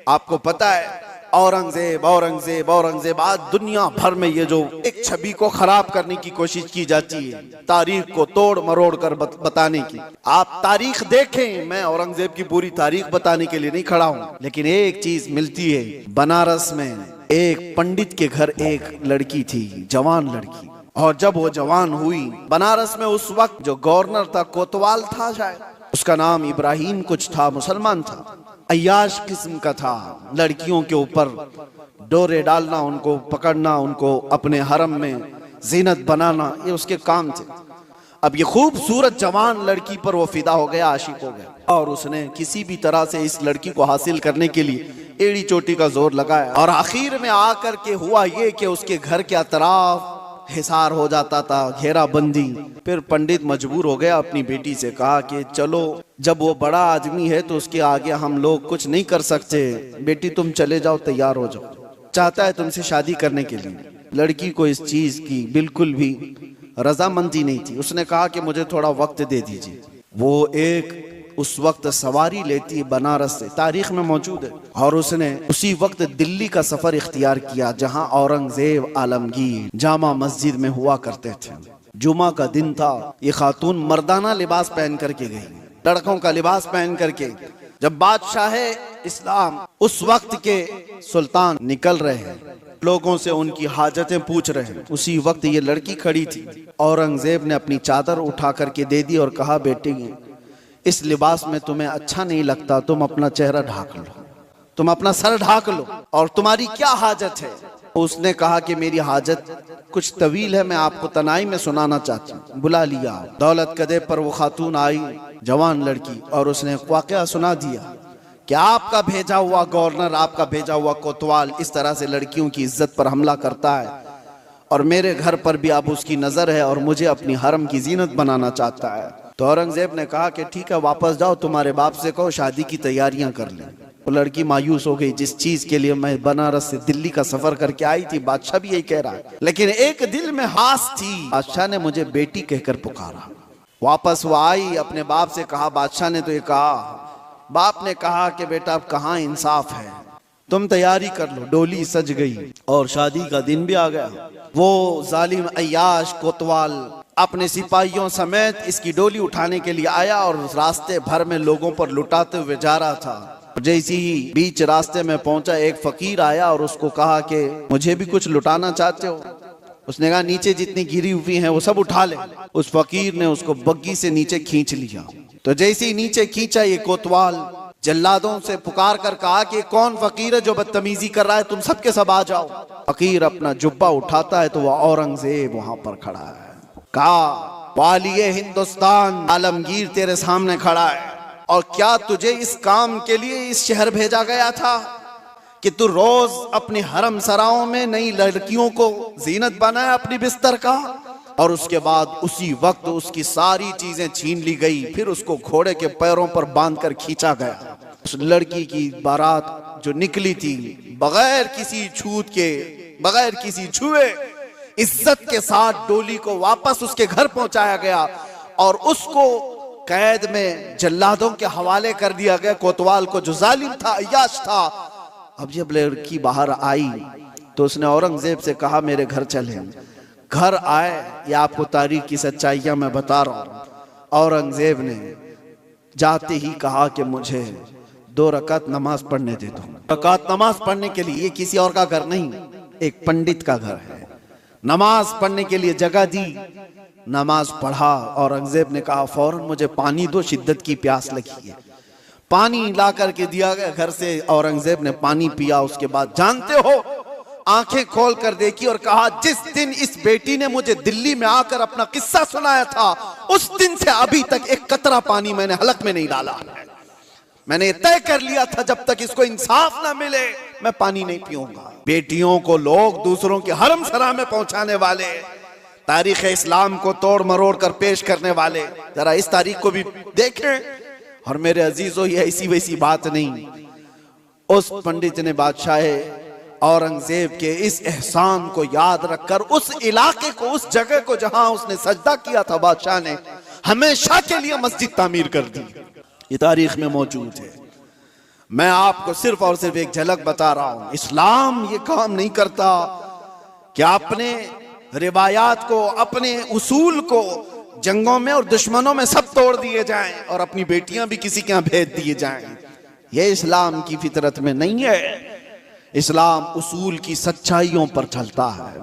आपको पता है औरंगजेब औरंगजेब औरंगजेब, आज दुनिया भर में ये जो एक छवि को खराब करने की कोशिश की जाती है, तारीख को तोड़ मरोड़ कर बताने की। आप तारीख देखें, मैं औरंगजेब की पूरी तारीख बताने के लिए नहीं खड़ा हूँ, लेकिन एक चीज मिलती है। बनारस में एक पंडित के घर एक लड़की थी, जवान लड़की, और जब वो जवान हुई, बनारस में उस वक्त जो गवर्नर था कोतवाल था शायद, उसका नाम इब्राहिम कुछ था, मुसलमान था, अय्याश किस्म का था। लड़कियों के ऊपर डोरे डालना, उनको पकड़ना, उनको अपने हरम में जीनत बनाना, ये उसके काम थे। अब ये खूबसूरत जवान लड़की पर वो फिदा हो गया, आशिक हो गया, और उसने किसी भी तरह से इस लड़की को हासिल करने के लिए एड़ी चोटी का जोर लगाया। और आखिर में आकर के हुआ ये कि उसके घर के अतराफ हिसार हो जाता था, घेराबंदी। फिर पंडित मजबूर हो गया, अपनी बेटी से कहा कि चलो, जब वो बड़ा आदमी है तो उसके आगे हम लोग कुछ नहीं कर सकते, बेटी तुम चले जाओ, तैयार हो जाओ, चाहता है तुमसे शादी करने के लिए। लड़की को इस चीज की बिल्कुल भी रजामंदी नहीं थी। उसने कहा कि मुझे थोड़ा वक्त दे दीजिए। वो एक उस वक्त सवारी लेती बनारस से, तारीख में मौजूद है, और उसने उसी वक्त दिल्ली का सफर इख्तियार किया जहां औरंगजेब आलमगीर जामा मस्जिद में हुआ करते थे। जुमा का दिन था, ये खातून मर्दाना लिबास पहन करके गई, लड़कों का लिबास पहन करके। जब बादशाह इस्लाम उस वक्त के सुल्तान निकल रहे हैं, लोगों से उनकी हाजतें पूछ रहे हैं, उसी वक्त ये लड़की खड़ी थी। औरंगजेब ने अपनी चादर उठा करके दे दी और कहा, बेटी इस लिबास में तुम्हें अच्छा नहीं लगता, तुम अपना चेहरा ढाक लो, तुम अपना सर ढाक लो, और तुम्हारी क्या हाजत है। उसने कहा कि मेरी हाजत कुछ तवील है, मैं आपको तनाई में सुनाना चाहती हूँ। बुला लिया। दौलत कदे पर वो खातून आई, जवान लड़की, और उसने वाकया सुना दिया कि आपका भेजा हुआ गवर्नर, आपका भेजा हुआ कोतवाल इस तरह से लड़कियों की इज्जत पर हमला करता है, और मेरे घर पर भी अब उसकी नजर है, और मुझे अपनी हरम की जीनत बनाना चाहता है। तो औरंगजेब ने कहा कि ठीक है, वापस जाओ, तुम्हारे बाप से कहो शादी की तैयारियां कर लें। वो लड़की मायूस हो गई, जिस चीज के लिए मैं बनारस से दिल्ली का सफर करके आई थी, बादशाह भी यही कह रहा है, लेकिन एक दिल में हास थी। बादशाह ने मुझे बेटी कहकर पुकारा। वापस वो आई, अपने बाप से कहा, बादशाह ने तो ये कहा। बाप ने कहा कि बेटा अब कहाँ इंसाफ है, तुम तैयारी कर लो। डोली सज गई और शादी का दिन भी आ गया। वो जालिम अय्याश कोतवाल अपने सिपाहियों समेत इसकी डोली उठाने के लिए आया, और रास्ते भर में लोगों पर लुटाते हुए जा रहा था। जैसे ही बीच रास्ते में पहुंचा, एक फकीर आया और उसको कहा कि मुझे भी कुछ लुटाना चाहते हो। उसने कहा, नीचे जितनी गिरी हुई हैं वो सब उठा ले। उस फकीर ने उसको बग्गी से नीचे खींच लिया। तो जैसे ही नीचे खींचा, ये कोतवाल जल्लादों से पुकार कर कहा कि कौन फकीर है जो बदतमीजी कर रहा है, तुम सबके सब आ जाओ। फकीर अपना जुब्बा उठाता है तो वह औरंगजेब वहां पर खड़ा है। कहा, वालिए हिंदुस्तान आलमगीर तेरे सामने खड़ा है, और क्या तुझे इस काम के लिए इस शहर भेजा गया था कि तू रोज अपने हरम सराओं में नई लड़कियों को जीनत बनाए अपनी बिस्तर का। और उसके बाद उसी वक्त उसकी सारी चीजें छीन ली गई, फिर उसको घोड़े के पैरों पर बांधकर खींचा गया। उस लड़की की बारात जो निकली थी, बगैर किसी छूत के, बगैर किसी छुए, इज्जत के साथ डोली को वापस उसके घर पहुंचाया गया, और उसको कैद में जल्लादों के हवाले कर दिया गया, कोतवाल को, जो जालिम था, अय्याश था। अब जब लड़की बाहर आई तो उसने औरंगजेब से कहा, मेरे घर चले। घर आए, या आपको तारीख की सच्चाइयां मैं बता रहा हूं। औरंगजेब ने जाते ही कहा कि मुझे 2 रकात नमाज पढ़ने दे दो। रकात नमाज पढ़ने के लिए, ये किसी और का घर नहीं, एक पंडित का घर है। नमाज पढ़ने के लिए जगह दी, नमाज पढ़ा। औरंगजेब ने कहा, फौरन मुझे पानी दो, शिद्दत की प्यास लगी है। पानी ला करके दिया गया घर से। औरंगजेब ने पानी पिया। उसके बाद जानते हो, आंखें खोल कर देखी और कहा, जिस दिन इस बेटी ने मुझे दिल्ली में आकर अपना किस्सा सुनाया था, उस दिन से अभी तक एक कतरा पानी मैंने हलक में नहीं डाला। मैंने तय कर लिया था जब तक इसको इंसाफ ना मिले मैं पानी नहीं पीऊंगा। बेटियों को लोग दूसरों के हरम सरा में पहुंचाने वाले, तारीख इस्लाम को तोड़ मरोड़ कर पेश करने वाले, जरा इस तारीख को भी देखें। और मेरे अजीजों, ये ऐसी वैसी बात नहीं। उस पंडित ने बादशाह औरंगजेब के इस एहसान को याद रखकर उस इलाके को, उस जगह को जहां उसने सजदा किया था, बादशाह ने हमेशा के लिए मस्जिद तामीर कर दी। ये तारीख में मौजूद है। मैं आपको सिर्फ और सिर्फ एक झलक बता रहा हूं। इस्लाम ये काम नहीं करता कि अपने रिवायात को, अपने उसूल को जंगों में और दुश्मनों में सब तोड़ दिए जाएं और अपनी बेटियां भी किसी के यहां भेज दिए जाएं। यह इस्लाम की फितरत में नहीं है। इस्लाम उसूल की सच्चाइयों पर चलता है।